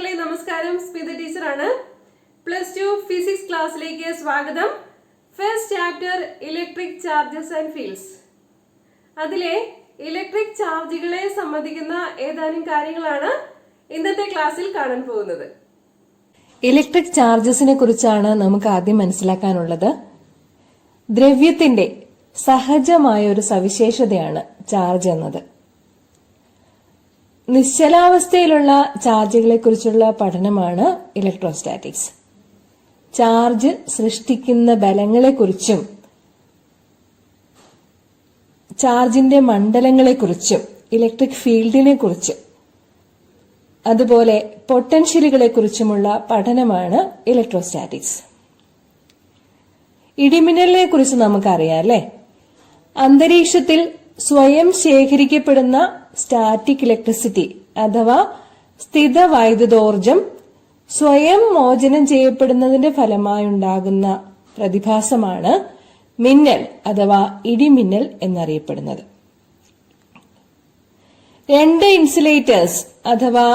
മക്കളെ നമസ്കാരം. സ്മിത ടീച്ചറാണ്. +2 ഫിസിക്സ് ക്ലാസ്സിലേക്ക് സ്വാഗതം. First chapter electric charges and fields. അതിലെ ഇലക്ട്രിക് ചാർജുകളെ സംബന്ധിക്കുന്ന ഏതാനും കാര്യങ്ങളാണ് ഇന്നത്തെ ക്ലാസ്സിൽ കാണാൻ പോകുന്നത്. ഇലക്ട്രിക് ചാർജസിനെ കുറിച്ചാണ് നമുക്ക് ആദ്യം മനസ്സിലാക്കാനുള്ളത്. ദ്രവ്യത്തിന്റെ സഹജമായ ഒരു സവിശേഷതയാണ് ചാർജ് എന്നത്. നിശ്ചലാവസ്ഥയിലുള്ള ചാർജുകളെ കുറിച്ചുള്ള പഠനമാണ് ഇലക്ട്രോസ്റ്റാറ്റിക്സ്. ചാർജ് സൃഷ്ടിക്കുന്ന ബലങ്ങളെക്കുറിച്ചും ചാർജിന്റെ മണ്ഡലങ്ങളെക്കുറിച്ചും ഇലക്ട്രിക് ഫീൽഡിനെ കുറിച്ചും അതുപോലെ പൊട്ടൻഷ്യലുകളെ കുറിച്ചുമുള്ള പഠനമാണ് ഇലക്ട്രോസ്റ്റാറ്റിക്സ്. ഇടിമിന്നലിനെ കുറിച്ച് നമുക്കറിയാം അല്ലെ. അന്തരീക്ഷത്തിൽ സ്വയം ശേഖരിക്കപ്പെടുന്ന സ്റ്റാറ്റിക് ഇലക്ട്രിസിറ്റി അഥവാ സ്ഥിത വൈദ്യുതോർജം സ്വയം മോചനം ചെയ്യപ്പെടുന്നതിന്റെ ഫലമായുണ്ടാകുന്ന പ്രതിഭാസമാണ് മിന്നൽ അഥവാ ഇടിമിന്നൽ എന്നറിയപ്പെടുന്നത്. രണ്ട് ഇൻസുലേറ്റേഴ്സ് അഥവാ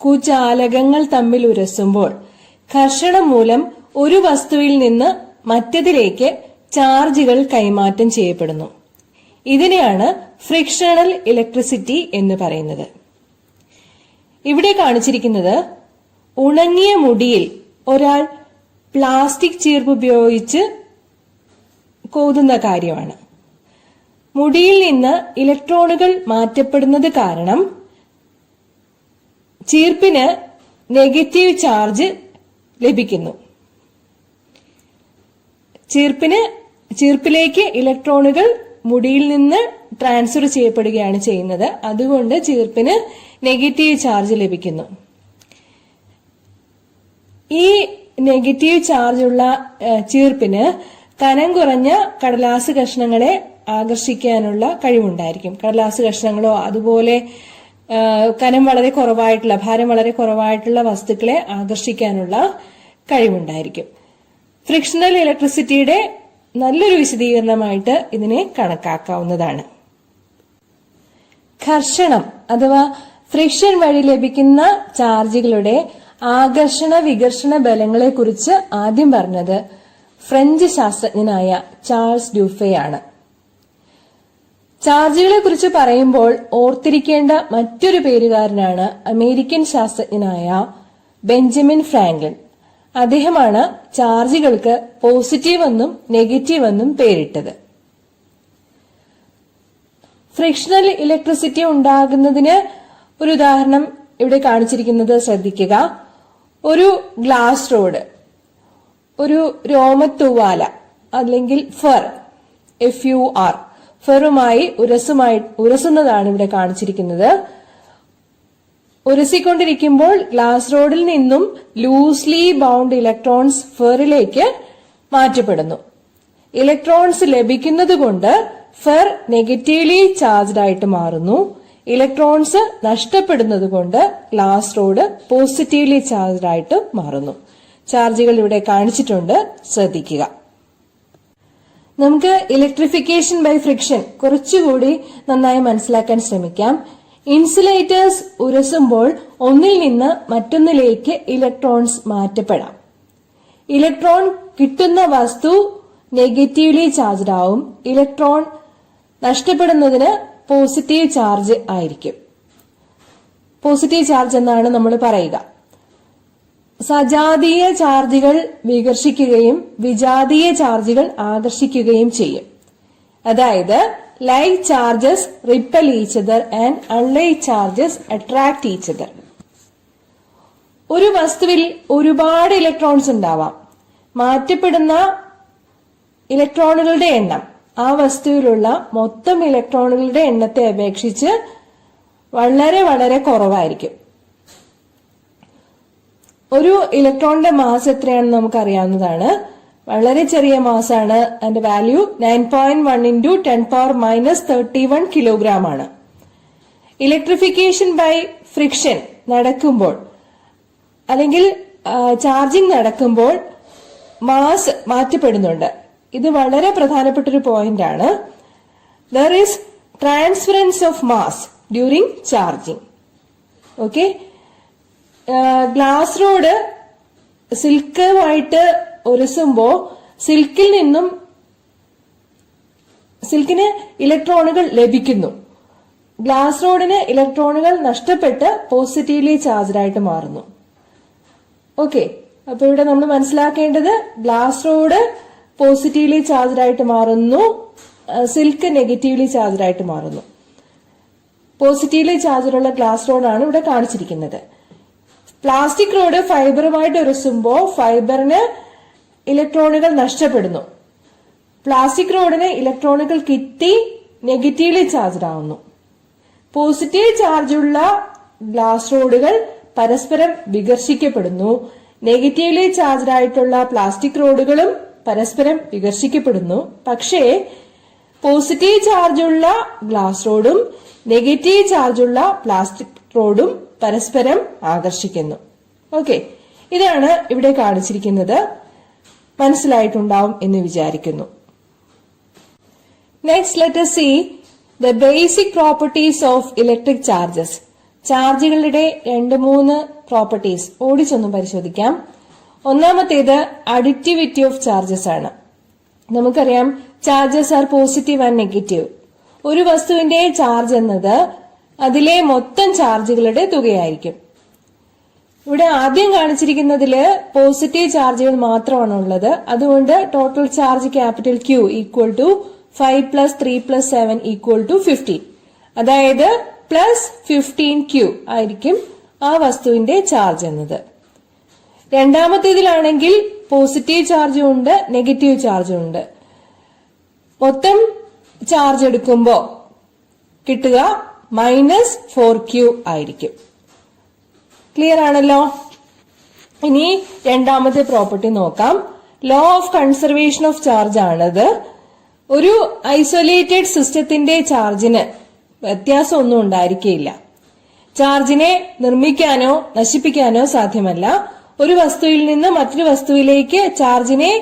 കുചാലകങ്ങൾ തമ്മിൽ ഉരസുമ്പോൾ ഘർഷണം മൂലം ഒരു വസ്തുവിൽ നിന്ന് മറ്റതിലേക്ക് ചാർജുകൾ കൈമാറ്റം ചെയ്യപ്പെടുന്നു. ഇതിനെയാണ് ഫ്രിക്ഷണൽ ഇലക്ട്രിസിറ്റി എന്ന് പറയുന്നത്. ഇവിടെ കാണിച്ചിരിക്കുന്നത് ഉണങ്ങിയ മുടിയിൽ ഒരാൾ പ്ലാസ്റ്റിക് ചീർപ്പ് ഉപയോഗിച്ച് കോതുന്ന കാര്യമാണ്. മുടിയിൽ നിന്ന് ഇലക്ട്രോണുകൾ മാറ്റപ്പെടുന്നത് കാരണം ചീർപ്പിന് നെഗറ്റീവ് ചാർജ് ലഭിക്കുന്നു. ചീർപ്പിലേക്ക് ഇലക്ട്രോണുകൾ മുടിയിൽ നിന്ന് ട്രാൻസ്ഫർ ചെയ്യപ്പെടുകയാണ് ചെയ്യുന്നത്. അതുകൊണ്ട് ചീർപ്പിന് നെഗറ്റീവ് ചാർജ് ലഭിക്കുന്നു. ഈ നെഗറ്റീവ് ചാർജുള്ള ചീർപ്പിന് കനം കുറഞ്ഞ കടലാസ് കഷ്ണങ്ങളെ ആകർഷിക്കാനുള്ള കഴിവുണ്ടായിരിക്കും. കടലാസ് കഷ്ണങ്ങളോ അതുപോലെ കനം വളരെ കുറവായിട്ടുള്ള ഭാരം വളരെ കുറവായിട്ടുള്ള വസ്തുക്കളെ ആകർഷിക്കാനുള്ള കഴിവുണ്ടായിരിക്കും. ഫ്രിക്ഷണൽ ഇലക്ട്രിസിറ്റിയുടെ നല്ലൊരു വിശദീകരണമായിട്ട് ഇതിനെ കണക്കാക്കാവുന്നതാണ്. ഘർഷണം അഥവാ ഫ്രിക്ഷൻ വഴി ലഭിക്കുന്ന ചാർജുകളുടെ ആകർഷണ വികർഷണ ബലങ്ങളെ കുറിച്ച് ആദ്യം പറഞ്ഞത് ഫ്രഞ്ച് ശാസ്ത്രജ്ഞനായ ചാൾസ് ഡ്യൂഫേ ആണ്. ചാർജുകളെ കുറിച്ച് പറയുമ്പോൾ ഓർത്തിരിക്കേണ്ട മറ്റൊരു പേരുകാരനാണ് അമേരിക്കൻ ശാസ്ത്രജ്ഞനായ ബെഞ്ചമിൻ ഫ്രാങ്ക്ലിൻ. അദ്ദേഹമാണ് ചാർജുകൾക്ക് പോസിറ്റീവ് എന്നും നെഗറ്റീവ് എന്നും പേരിട്ടത്. ഫ്രിക്ഷണൽ ഇലക്ട്രിസിറ്റി ഉണ്ടാകുന്നതിന് ഒരു ഉദാഹരണം ഇവിടെ കാണിച്ചിരിക്കുന്നത് ശ്രദ്ധിക്കുക. ഒരു ഗ്ലാസ് റോഡ്, ഒരു രോമത്തൂവാല അല്ലെങ്കിൽ FUR ഫെറുമായി ഉരസുന്നതാണ് ഇവിടെ കാണിച്ചിരിക്കുന്നത്. ഉരസിക്കൊണ്ടിരിക്കുമ്പോൾ ഗ്ലാസ് റോഡിൽ നിന്നും ലൂസ്ലി ബൗണ്ട് ഇലക്ട്രോൺസ് ഫെറിലേക്ക് മാറ്റപ്പെടുന്നു. ഇലക്ട്രോൺസ് ലഭിക്കുന്നത് കൊണ്ട് ഫെർ നെഗറ്റീവ്ലി ചാർജ്ഡ് ആയിട്ട് മാറുന്നു. ഇലക്ട്രോൺസ് നഷ്ടപ്പെടുന്നത് കൊണ്ട് ഗ്ലാസ് റോഡ് പോസിറ്റീവ്ലി ചാർജ്ഡ് ആയിട്ട് മാറുന്നു. ചാർജുകൾ ഇവിടെ കാണിച്ചിട്ടുണ്ട്, ശ്രദ്ധിക്കുക. നമുക്ക് ഇലക്ട്രിഫിക്കേഷൻ ബൈ ഫ്രിക്ഷൻ കുറച്ചുകൂടി നന്നായി മനസ്സിലാക്കാൻ ശ്രമിക്കാം. ഇൻസുലേറ്റേഴ്സ് ഉരസുമ്പോൾ ഒന്നിൽ നിന്ന് മറ്റൊന്നിലേക്ക് ഇലക്ട്രോൺസ് മാറ്റപ്പെടാം. ഇലക്ട്രോൺ കിട്ടുന്ന വസ്തു നെഗറ്റീവ്ലി ചാർജ്ഡ് ആവും. ഇലക്ട്രോൺ നഷ്ടപ്പെടുന്നതിന് പോസിറ്റീവ് ചാർജ് ആയിരിക്കും. പോസിറ്റീവ് ചാർജ് എന്നാണ് നമ്മൾ പറയുക. സജാതീയ ചാർജുകൾ വികർഷിക്കുകയും വിജാതീയ ചാർജുകൾ ആകർഷിക്കുകയും ചെയ്യും. അതായത് like charges repel each other and unlike charges attract each other. ഒരു വസ്തുവിൽ ഒരുപാട് ഇലക്ട്രോൺസ് ഉണ്ടാവാം. മാറ്റപ്പെടുന്ന ഇലക്ട്രോണുകളുടെ എണ്ണം ആ വസ്തുവിലുള്ള മൊത്തം ഇലക്ട്രോണുകളുടെ എണ്ണത്തെ അപേക്ഷിച്ച് വളരെ വളരെ കുറവായിരിക്കും. ഒരു ഇലക്ട്രോണിന്റെ മാസ് എത്രയാണെന്ന് നമുക്കറിയാവുന്നതാണ്. വളരെ ചെറിയ മാസാണ്. അതിന്റെ വാല്യൂ 9.1 × 10⁻31 കിലോഗ്രാം ആണ്. ഇലക്ട്രിഫിക്കേഷൻ ബൈ ഫ്രിക്ഷൻ നടക്കുമ്പോൾ അല്ലെങ്കിൽ ചാർജിംഗ് നടക്കുമ്പോൾ മാസ് മാറ്റപ്പെടുന്നുണ്ട്. ഇത് വളരെ പ്രധാനപ്പെട്ട ഒരു പോയിന്റ് ആണ്. There is transference of mass during charging. Okay, glass rod സിൽക്കുമായിട്ട് ഉരസുമ്പോ സിൽക്കിന് ഇലക്ട്രോണുകൾ ലഭിക്കുന്നു. ഗ്ലാസ് റോഡിന് ഇലക്ട്രോണുകൾ നഷ്ടപ്പെട്ട് പോസിറ്റീവ്ലി ചാർജ്ഡ് ആയിട്ട് മാറുന്നു. ഓക്കെ, അപ്പൊ ഇവിടെ നമ്മൾ മനസ്സിലാക്കേണ്ടത് ഗ്ലാസ് റോഡ് പോസിറ്റീവ്ലി ചാർജ്ഡ് ആയിട്ട് മാറുന്നു, സിൽക്ക് നെഗറ്റീവ്ലി ചാർജ്ഡ് ആയിട്ട് മാറുന്നു. പോസിറ്റീവ്ലി ചാർജുള്ള ഗ്ലാസ് റോഡാണ് ഇവിടെ കാണിച്ചിരിക്കുന്നത്. പ്ലാസ്റ്റിക് റോഡ് ഫൈബറുമായിട്ട് ഉരസുമ്പോൾ ഫൈബറിന് ഇലക്ട്രോണുകൾ നഷ്ടപ്പെടുന്നു. പ്ലാസ്റ്റിക് റോഡിന് ഇലക്ട്രോണുകൾ കിട്ടി നെഗറ്റീവ്ലി ചാർജ്ഡ് ആവുന്നു. പോസിറ്റീവ് ചാർജുള്ള ഗ്ലാസ് റോഡുകൾ പരസ്പരം വികർഷിക്കപ്പെടുന്നു. നെഗറ്റീവ്ലി ചാർജ്ഡ് ആയിട്ടുള്ള പ്ലാസ്റ്റിക് റോഡുകളും പരസ്പരം വികർഷിക്കപ്പെടുന്നു. പക്ഷേ പോസിറ്റീവ് ചാർജുള്ള ഗ്ലാസ് റോഡും നെഗറ്റീവ് ചാർജുള്ള പ്ലാസ്റ്റിക് റോഡും പരസ്പരം ആകർഷിക്കുന്നു. ഓക്കെ, ഇതാണ് ഇവിടെ കാണിച്ചിരിക്കുന്നത്. മനസ്സിലായിട്ടുണ്ടാവും എന്ന് വിചാരിക്കുന്നു. Next let us see the basic properties of electric charges. ചാർജുകളുടെ 2-3 പ്രോപ്പർട്ടീസ് ഓടിച്ചൊന്നും പരിശോധിക്കാം. ഒന്നാമത്തേത് അഡിറ്റിവിറ്റി ഓഫ് ചാർജസ് ആണ്. നമുക്കറിയാം charges are positive and negative. ഒരു വസ്തുവിന്റെ ചാർജ് എന്നത് അതിലെ മൊത്തം ചാർജുകളുടെ തുകയായിരിക്കും. ഇവിടെ ആദ്യം കാണിച്ചിരിക്കുന്നതില് പോസിറ്റീവ് ചാർജുകൾ മാത്രമാണ് ഉള്ളത്. അതുകൊണ്ട് total charge capital Q equal to 5 + 3 + 7 equal to 15. അതായത് +15Q ആയിരിക്കും ആ വസ്തുവിന്റെ ചാർജ് എന്നത്. രണ്ടാമത്തേതിലാണെങ്കിൽ പോസിറ്റീവ് ചാർജും ഉണ്ട്, നെഗറ്റീവ് ചാർജും ഉണ്ട്. മൊത്തം ചാർജ് എടുക്കുമ്പോ കിട്ടുക -4Q ആയിരിക്കും. ക്ലിയർ ആണല്ലോ? ഇനി രണ്ടാമത്തെ പ്രോപ്പർട്ടി നോക്കാം. Law of conservation of charge ആണത്. ഒരു ഐസൊലേറ്റഡ് സിസ്റ്റത്തിന്റെ ചാർജിന് വ്യത്യാസമൊന്നും ഉണ്ടായിരിക്കില്ല. ചാർജിനെ നിർമ്മിക്കാനോ നശിപ്പിക്കാനോ സാധ്യമല്ല. ഒരു വസ്തുവിൽ നിന്ന് മറ്റൊരു വസ്തുവിലേക്ക് ചാർജിനെ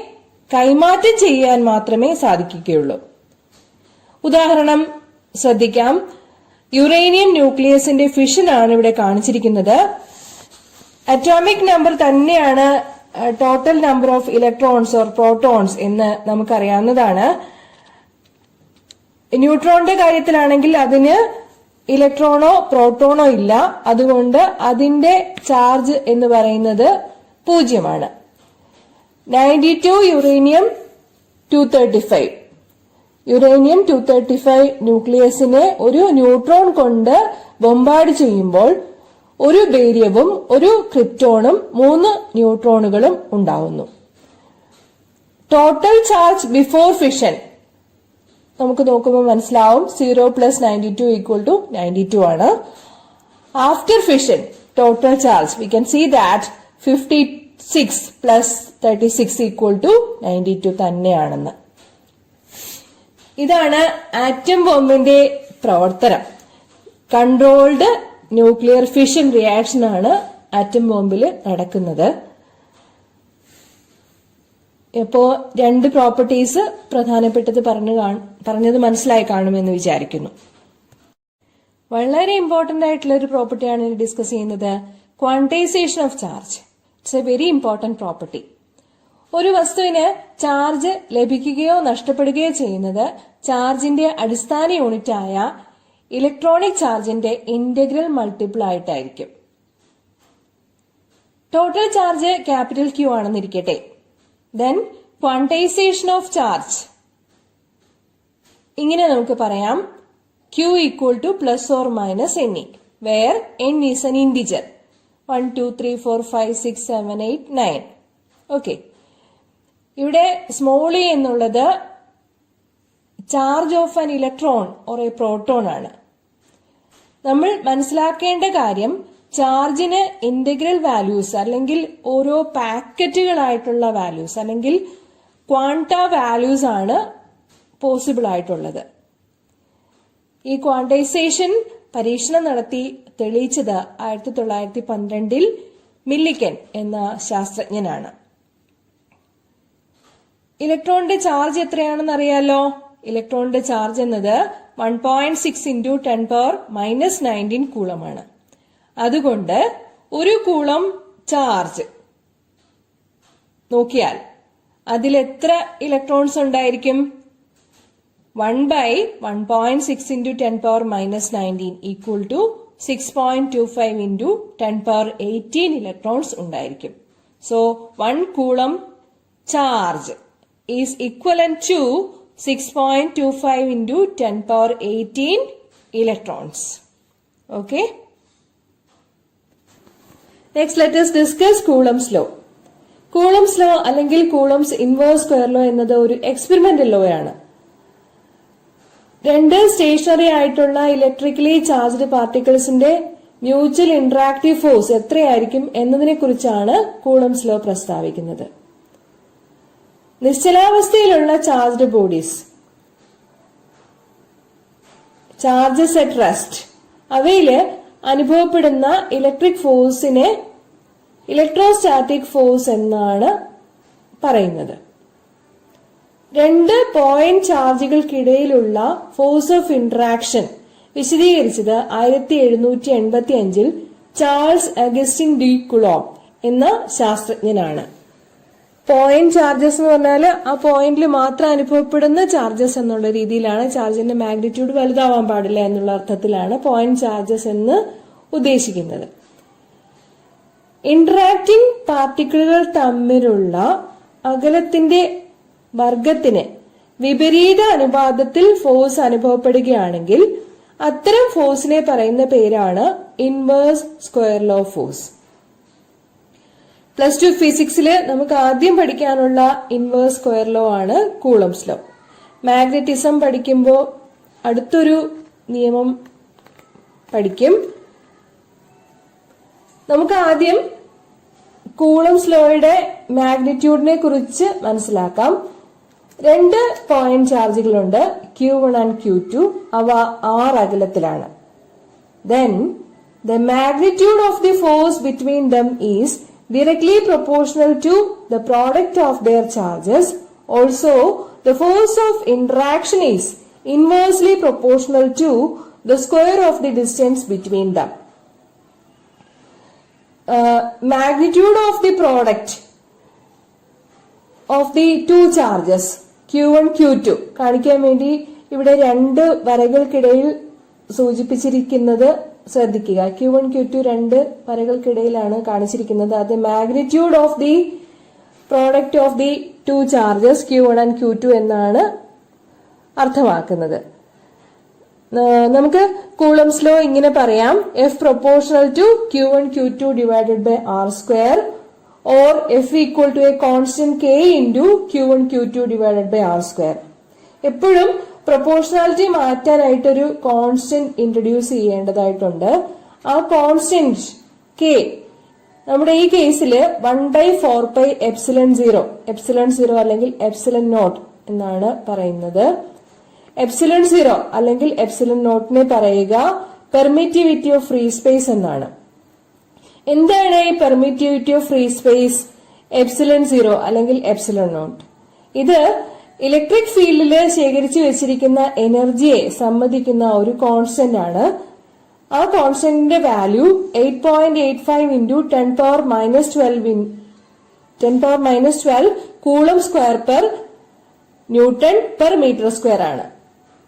കൈമാറ്റം ചെയ്യാൻ മാത്രമേ സാധിക്കുകയുള്ളൂ. ഉദാഹരണം ശ്രദ്ധിക്കാം. യുറേനിയം ന്യൂക്ലിയസിന്റെ ഫിഷൻ ആണ് ഇവിടെ കാണിച്ചിരിക്കുന്നത്. അറ്റോമിക് നമ്പർ തന്നെയാണ് total number of electrons or protons എന്ന് നമുക്കറിയാവുന്നതാണ്. ന്യൂട്രോണിന്റെ കാര്യത്തിലാണെങ്കിൽ അതിന് ഇലക്ട്രോണോ പ്രോട്ടോണോ ഇല്ല. അതുകൊണ്ട് അതിന്റെ ചാർജ് എന്ന് പറയുന്നത് 0. 92 യുറേനിയം 235. യുറേനിയം 235 ന്യൂക്ലിയസിനെ ഒരു ന്യൂട്രോൺ കൊണ്ട് ബോംബാർഡ് ചെയ്യുമ്പോൾ ഒരു ബേരിയവും ഒരു ക്രിപ്റ്റോണും 3 ന്യൂട്രോണുകളും ഉണ്ടാവുന്നു. ടോട്ടൽ ചാർജ് ബിഫോർ ഫിഷൻ നമുക്ക് നോക്കുമ്പോൾ മനസ്സിലാവും 0 + 92 ഈക്വൽ ടു 92 ആണ്. After fission total charge we can see that 56 + 36 equal to 92 തന്നെയാണെന്ന്. ഇതാണ് ആറ്റം ബോംബിന്റെ പ്രവർത്തനം. കൺട്രോൾഡ് ന്യൂക്ലിയർ ഫിഷൻ റിയാക്ഷൻ ആണ് ആറ്റം ബോംബിൽ നടക്കുന്നത്. ഇപ്പോ 2 പ്രോപ്പർട്ടീസ് പ്രധാനപ്പെട്ടത് പറഞ്ഞത് മനസ്സിലായി കാണുമെന്ന് വിചാരിക്കുന്നു. വളരെ ഇമ്പോർട്ടന്റ് ആയിട്ടുള്ള ഒരു പ്രോപ്പർട്ടിയാണ് ഇനി ഡിസ്കസ് ചെയ്യുന്നത്. Quantization of charge. It's a very important property. ഒരു വസ്തുവിന് ചാർജ് ലഭിക്കുകയോ നഷ്ടപ്പെടുകയോ ചെയ്യുന്നത് ചാർജിന്റെ അടിസ്ഥാന യൂണിറ്റായ ഇലക്ട്രോണിക് ചാർജിന്റെ ഇന്റഗ്രൽ മൾട്ടിപ്പിൾ ആയിട്ടായിരിക്കും. ടോട്ടൽ ചാർജ് ക്യാപിറ്റൽ Q ആണെന്നിരിക്കട്ടെ. ദെൻ ക്വാണ്ടൈസേഷൻ ഓഫ് ചാർജ് ഇങ്ങനെ നമുക്ക് പറയാം. Q equal to +or- NE, where N is an integer. 1 2 3 4 5 6 7 8 9. Okay, ഇവിടെ സ്മോൾ e എന്നുള്ളത് charge of an electron or A proton ആണ്. നമ്മൾ മനസ്സിലാക്കേണ്ട കാര്യം ചാർജിന് ഇന്റഗ്രൽ വാല്യൂസ് അല്ലെങ്കിൽ ഓരോ പാക്കറ്റുകളായിട്ടുള്ള വാല്യൂസ് അല്ലെങ്കിൽ ക്വാണ്ട വാല്യൂസ് ആണ് പോസിബിൾ ആയിട്ടുള്ളത്. ഈ ക്വാണ്ടൈസേഷൻ പരീക്ഷണം നടത്തി തെളിയിച്ചത് 1912 മില്ലിക്കൻ എന്ന ശാസ്ത്രജ്ഞനാണ്. ഇലക്ട്രോണിന്റെ ചാർജ് എത്രയാണെന്ന് അറിയാലോ? ഇലക്ട്രോണിന്റെ ചാർജ് എന്നത് 1.6 × 10⁻⁻19 കൂളമാണ്. അതുകൊണ്ട് 1 കൂളം ചാർജ് നോക്കിയാൽ അതിൽ എത്ര ഇലക്ട്രോൺസ് ഉണ്ടായിരിക്കും? 1/1.6 into 10 power minus 19 equal to 6.25 into 10 power 18 electrons ഉണ്ടായിരിക്കും. So 1 coulomb charge is equivalent to 6.25 into 10 power 18 electrons. Okay. Next, let us discuss Coulomb's law. Coulomb's law അല്ലെങ്കിൽ Coulomb's inverse square law എന്നത് ഒരു experimental law ആണ്. രണ്ട് stationary ആയിട്ടുള്ള electrically charged പാർട്ടിക്കിൾസിന്റെ mutual interactive force എത്രയായിരിക്കും എന്നതിനെ കുറിച്ചാണ് കൂളംസ് ലോ പ്രസ്താവിക്കുന്നത്. നിശ്ചലാവസ്ഥയിലുള്ള charged bodies, charges at rest, അവയില് അനുഭവപ്പെടുന്ന ഇലക്ട്രിക് ഫോഴ്സിനെ ഇലക്ട്രോസ്റ്റാറ്റിക് ഫോഴ്സ് എന്നാണ് പറയുന്നത്. രണ്ട് പോയിന്റ് ചാർജുകൾക്കിടയിലുള്ള ഫോഴ്സ് ഓഫ് ഇന്ററാക്ഷൻ വിശദീകരിച്ചത് 1785 ചാൾസ് അഗസ്റ്റിൻ ഡി കുളോം എന്ന ശാസ്ത്രജ്ഞനാണ്. പോയിന്റ് ചാർജസ് എന്ന് പറഞ്ഞാൽ ആ പോയിന്റിൽ മാത്രം അനുഭവപ്പെടുന്ന ചാർജസ് എന്നുള്ള രീതിയിലാണ്. ചാർജിന്റെ മാഗ്നിറ്റ്യൂഡ് വലുതാവാൻ പാടില്ല എന്നുള്ള അർത്ഥത്തിലാണ് പോയിന്റ് ചാർജസ് എന്ന് ഉദ്ദേശിക്കുന്നത്. ഇന്ററാക്ടിംഗ് പാർട്ടിക്കിളുകൾ തമ്മിലുള്ള അകലത്തിന്റെ വർഗത്തിന് വിപരീത അനുപാതത്തിൽ ഫോഴ്സ് അനുഭവപ്പെടുകയാണെങ്കിൽ അത്തരം ഫോഴ്സിനെ പറയുന്ന പേരാണ് ഇൻവേഴ്സ് സ്ക്വയർ ലോ ഫോഴ്സ്. +2 ഫിസിക്സിൽ നമുക്ക് ആദ്യം പഠിക്കാനുള്ള ഇൻവേഴ്സ് സ്ക്വയർ ലോ ആണ് കൂളംസ് ലോ. മാഗ്നറ്റിസം പഠിക്കുമ്പോൾ അടുത്തൊരു നിയമം പഠിക്കും. നമുക്ക് ആദ്യം കൂളംസ് ലോയുടെ മാഗ്നിറ്റ്യൂഡിനെ കുറിച്ച് മനസ്സിലാക്കാം. രണ്ട് പോയിന്റ് ചാർജുകളുണ്ട്, Q1 and Q2. അവ r അകലത്തിലാണ്. Then the magnitude of the force between them is directly proportional to the product of their charges. Also, the force of interaction is inversely proportional to the square of the distance between them. Magnitude of the product of the two charges Q1 Q2 കാണിക്കാൻ വേണ്ടി ഇവിടെ രണ്ട് വരകൾക്കിടയിൽ സൂചിപ്പിച്ചിരിക്കുന്നത് ശ്രദ്ധിക്കുക. Q1 Q2 രണ്ട് വരകൾക്കിടയിലാണ് കാണിച്ചിരിക്കുന്നത്. അത് magnitude of the product of the two charges Q1 and Q2 എന്നാണ് അർത്ഥമാക്കുന്നത്. നമുക്ക് കൂളംസ് ലോ ഇങ്ങനെ പറയാം: F proportional to Q1 Q2 divided by R square, or F equal to a constant K into Q1 Q2 divided by R square. എപ്പോഴും proportionality മാറ്റാനായിട്ടൊരു constant introduce ചെയ്യേണ്ടതായിട്ടുണ്ട്. ആ constant K നമ്മുടെ ഈ കേസിൽ 1/4π എപ്സിലൺ 0 അല്ലെങ്കിൽ epsilon not എന്നാണ് പറയുന്നത്. Epsilon 0 അല്ലെങ്കിൽ എപ്സിലൺ നോട്ടിനെ പറയുക പെർമിറ്റിവിറ്റി ഓഫ് ഫ്രീ സ്പേസ് എന്നാണ്. എന്താണ് ഈ permittivity of free space? Epsilon 0 അല്ലെങ്കിൽ എപ്സിലൺ നോട്ട്. ഇത് ഇലക്ട്രിക് ഫീൽഡില് ശേഖരിച്ചു വെച്ചിരിക്കുന്ന എനർജിയെ സമ്മതിക്കുന്ന ഒരു കോൺസ്റ്റന്റ് ആണ്. ആ കോൺസ്റ്റന്റിന്റെ value 8.85 into 10 power minus 12 coulomb square per newton per metre square ആണ്.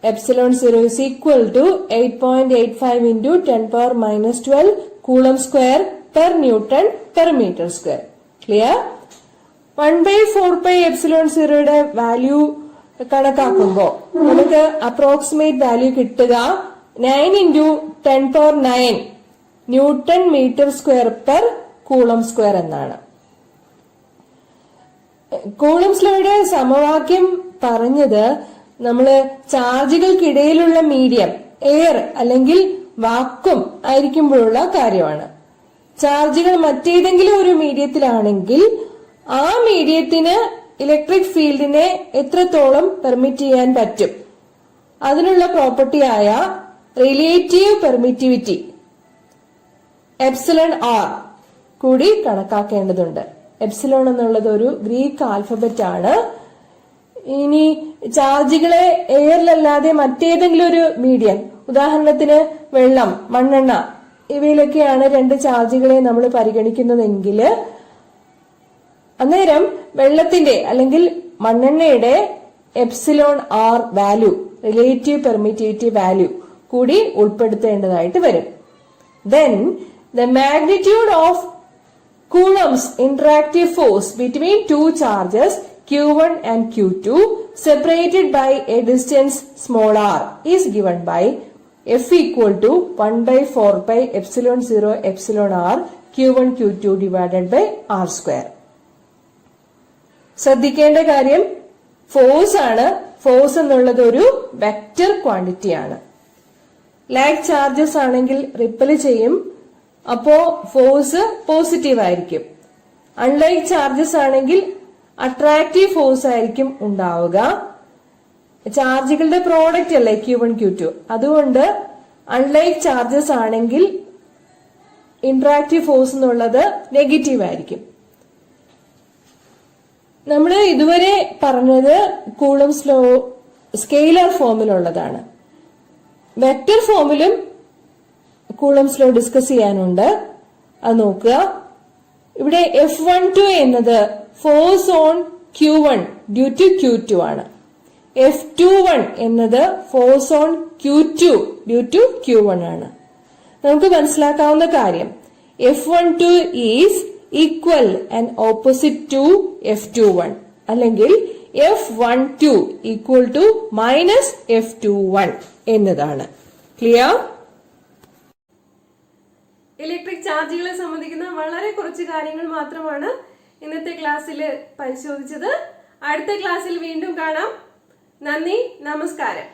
Epsilon 0 is equal to 8.85 into 10 power minus 12 coulomb square per newton per metre square. Clear? 1/4π epsilon 0യുടെ വാല്യൂ കണക്കാക്കുമ്പോൾ നമുക്ക് അപ്രോക്സിമേറ്റ് വാല്യൂ കിട്ടുക 9 into 10 power 9 newton metre square per coulomb square എന്നാണ്. Coulomb's ലോയുടെ സമവാക്യം പറഞ്ഞത് നമ്മള് ചാർജുകൾക്കിടയിലുള്ള മീഡിയം എയർ അല്ലെങ്കിൽ വാക്വം ആയിരിക്കുമ്പോഴുള്ള കാര്യമാണ്. ചാർജുകൾ മറ്റേതെങ്കിലും ഒരു മീഡിയത്തിലാണെങ്കിൽ ആ മീഡിയത്തിന് ഇലക്ട്രിക് ഫീൽഡിനെ എത്രത്തോളം പെർമിറ്റ് ചെയ്യാൻ പറ്റും, അതിനുള്ള പ്രോപ്പർട്ടിയായ റിലേറ്റീവ് പെർമിറ്റിവിറ്റി എപ്സിലൺ ആർ കൂടി കണക്കാക്കേണ്ടതുണ്ട്. എപ്സിലോൺ എന്നുള്ളത് ഒരു ഗ്രീക്ക് ആൽഫബറ്റ് ആണ്. ഇനി ചാർജുകളെ എയറിലല്ലാതെ മറ്റേതെങ്കിലും ഒരു മീഡിയം, ഉദാഹരണത്തിന് വെള്ളം, മണ്ണെണ്ണ ഇവയിലൊക്കെയാണ് രണ്ട് ചാർജുകളെ നമ്മൾ പരിഗണിക്കുന്നതെങ്കിൽ അന്നേരം വെള്ളത്തിന്റെ അല്ലെങ്കിൽ മണ്ണെണ്ണയുടെ epsilon R value, relative permittivity value കൂടി ഉൾപ്പെടുത്തേണ്ടതായിട്ട് വരും. Then the magnitude of Coulomb's interactive force between two charges Q1 and Q2 separated by a distance small r is given by F equal to 1 by 4 pi epsilon 0 epsilon r Q1 Q2 divided by r square. ശ്രദ്ധിക്കേണ്ട കാര്യം force ആണ്. Force എന്നുള്ളത് ഒരു vector quantity ആണ്. Like charges ആണെങ്കിൽ repel ചെയ്യും, അപ്പോ force positive ആയിരിക്കും. അൺലൈക്ക് ചാർജസ് ആണെങ്കിൽ അട്രാക്റ്റീവ് ഫോഴ്സ് ആയിരിക്കും ഉണ്ടാവുക. ചാർജുകളുടെ പ്രോഡക്റ്റ് അല്ലേ Q1 Q2, അതുകൊണ്ട് അൺലൈക്ക് ചാർജസ് ആണെങ്കിൽ ഇന്ററാക്റ്റീവ് ഫോഴ്സ് എന്നുള്ളത് നെഗറ്റീവ് ആയിരിക്കും. നമ്മൾ ഇതുവരെ പറഞ്ഞത് കൂളംസ് ലോ സ്കെയിലർ ഫോമിലുള്ളതാണ്. വെക്റ്റർ ഫോമിലും കൂളംസ് ലോ ഡിസ്കസ് ചെയ്യാനുണ്ട്, അത് നോക്കുക. ഇവിടെ F12 എന്നത് force on Q1 due to Q2 ആണ്. F21 എന്നത് force on Q2 due to Q1 ആണ്. നമുക്ക് മനസ്സിലാക്കാവുന്ന കാര്യം F12 is equal and opposite to F21 അല്ലെങ്കിൽ F12 equal to minus F21 എന്നതാണ്. ക്ലിയർ? ഇലക്ട്രിക് ചാർജുകളെ സംബന്ധിക്കുന്ന വളരെ കുറച്ച് കാര്യങ്ങൾ മാത്രമാണ് ഇന്നത്തെ ക്ലാസ്സിൽ പരിശോധിച്ചത്. അടുത്ത ക്ലാസ്സിൽ വീണ്ടും കാണാം. നന്ദി, നമസ്കാരം.